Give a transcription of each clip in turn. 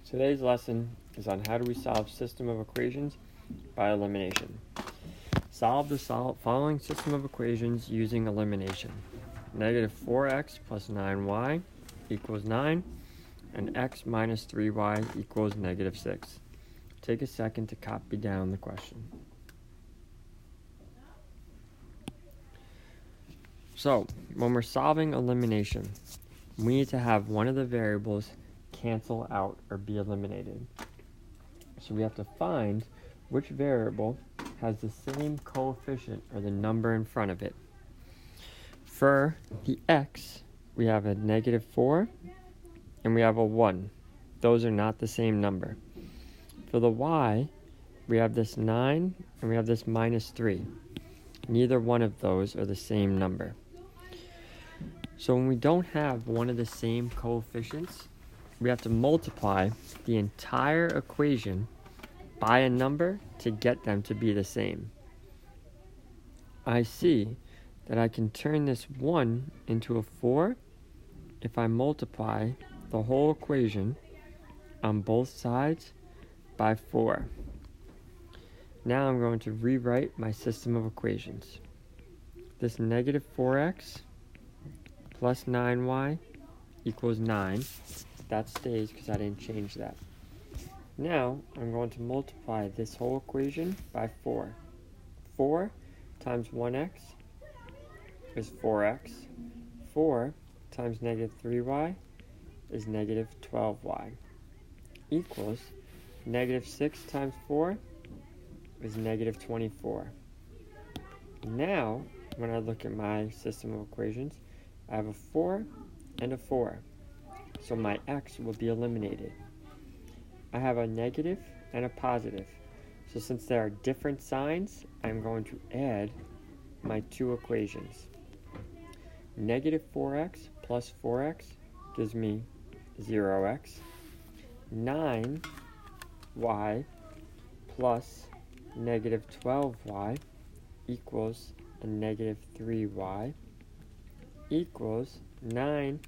Today's lesson is on how do we solve system of equations by elimination. Solve the following system of equations using elimination. Negative 4x plus 9y equals 9, and x minus 3y equals negative 6. Take a second to copy down the question. So, when we're solving elimination, we need to have one of the variables cancel out or be eliminated. So we have to find which variable has the same coefficient or the number in front of it. For the x, we have a negative 4 and we have a 1. Those are not the same number. For the y, we have this 9 and we have this minus 3. Neither one of those are the same number. So when we don't have one of the same coefficients, we have to multiply the entire equation by a number to get them to be the same. I see that I can turn this 1 into a 4 if I multiply the whole equation on both sides by 4. Now I'm going to rewrite my system of equations. This negative 4x plus 9y equals 9. That stays because I didn't change that. Now I'm going to multiply this whole equation by 4. 4 times 1x is 4x. 4 times negative 3y is negative 12y equals negative 6 times 4 is negative 24. Now, when I look at my system of equations, I have a 4 and a 4. So my x will be eliminated. I have a negative and a positive. So since there are different signs, I'm going to add my two equations. Negative 4x plus 4x gives me 0x. 9y plus negative 12y equals a negative 3y equals 9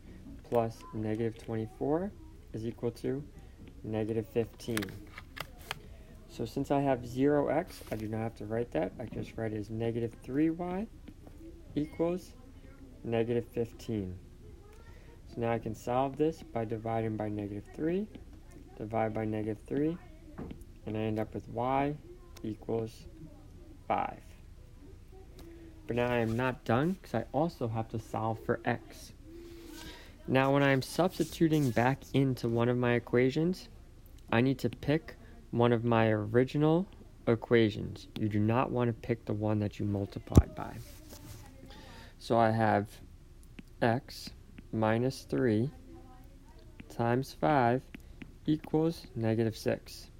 plus negative 24 is equal to negative 15. So since I have 0x, I do not have to write that. I can just write it as negative 3y equals negative 15. So now I can solve this by dividing by negative 3, divide by negative 3, and I end up with y equals 5. But now I am not done because I also have to solve for x. Now when I'm substituting back into one of my equations, I need to pick one of my original equations. You do not want to pick the one that you multiplied by. So I have x minus 3 times 5 equals negative 6.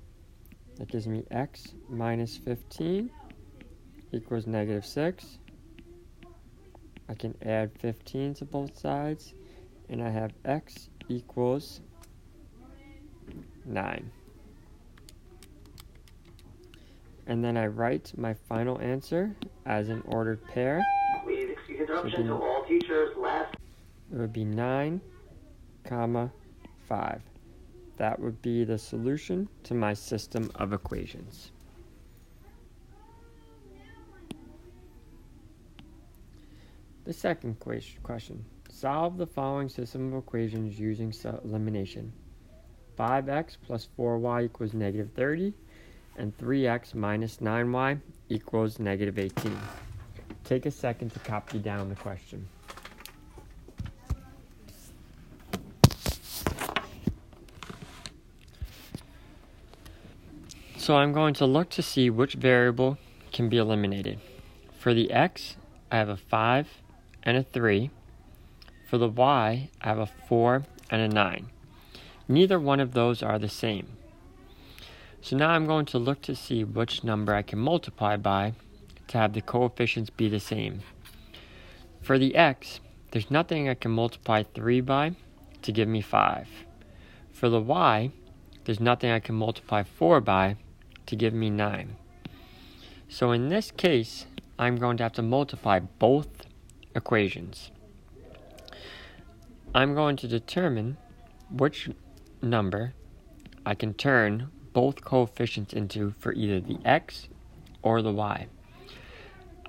That gives me x minus 15 equals negative 6. I can add 15 to both sides, and I have x equals 9. And then I write my final answer as an ordered pair. Please excuse interruption to all teachers. It would be 9, 5. That would be the solution to my system of equations. The second question. Solve the following system of equations using elimination. 5x plus 4y equals negative 30, and 3x minus 9y equals negative 18. Take a second to copy down the question. So I'm going to look to see which variable can be eliminated. For the x, I have a 5 and a 3. For the y, I have a 4 and a 9. Neither one of those are the same. So now I'm going to look to see which number I can multiply by to have the coefficients be the same. For the x, there's nothing I can multiply 3 by to give me 5. For the y, there's nothing I can multiply 4 by to give me 9. So in this case, I'm going to have to multiply both equations. I'm going to determine which number I can turn both coefficients into for either the x or the y.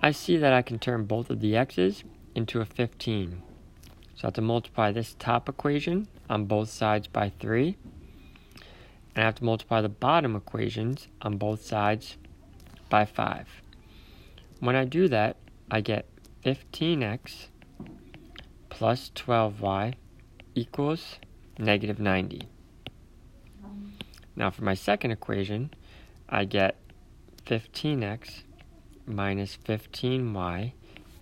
I see that I can turn both of the x's into a 15. So I have to multiply this top equation on both sides by 3. And I have to multiply the bottom equations on both sides by 5. When I do that, I get 15x plus 12y equals negative 90. Now for my second equation, I get 15x minus 15y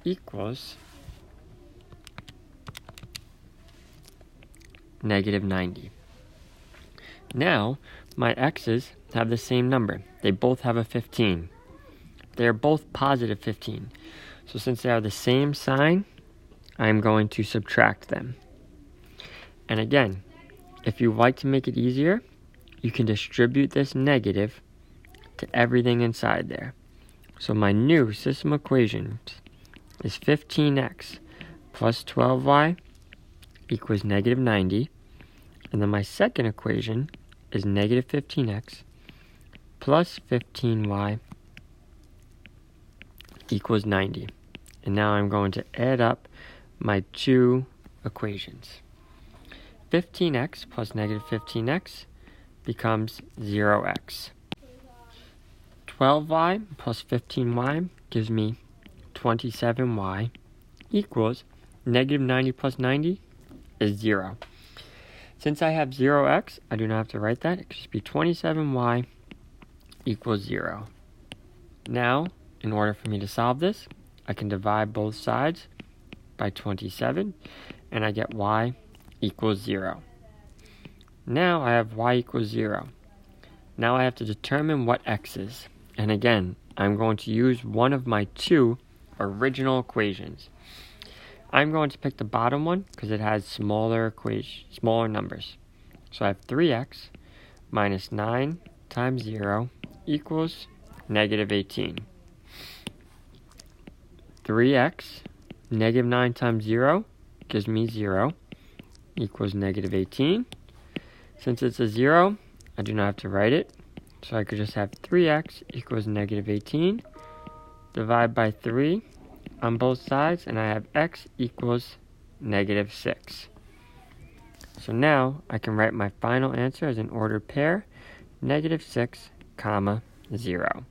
equals negative 90. Now, my x's have the same number. They both have a 15. They are both positive 15. So since they are the same sign, I'm going to subtract them. And again, if you like to make it easier, you can distribute this negative to everything inside there. So my new system equation is 15x plus 12y equals negative 90. And then my second equation is negative 15x plus 15y equals 90. And now I'm going to add up my two equations. 15x plus negative 15x becomes 0x. 12y plus 15y gives me 27y equals negative 90 plus 90 is 0. Since I have 0x, I do not have to write that. It could just be 27y equals 0. Now, in order for me to solve this, I can divide both sides by 27, and I get y equals 0. Now I have y equals 0. Now I have to determine what x is. And again, I'm going to use one of my two original equations. I'm going to pick the bottom one because it has smaller numbers. So I have 3x minus 9 times 0 equals negative 18. 3x, negative 9 times 0 gives me 0 equals negative 18. Since it's a 0, I do not have to write it. So I could just have 3x equals negative 18. Divide by 3 on both sides, and I have x equals negative 6. So now I can write my final answer as an ordered pair, negative 6, comma, 0.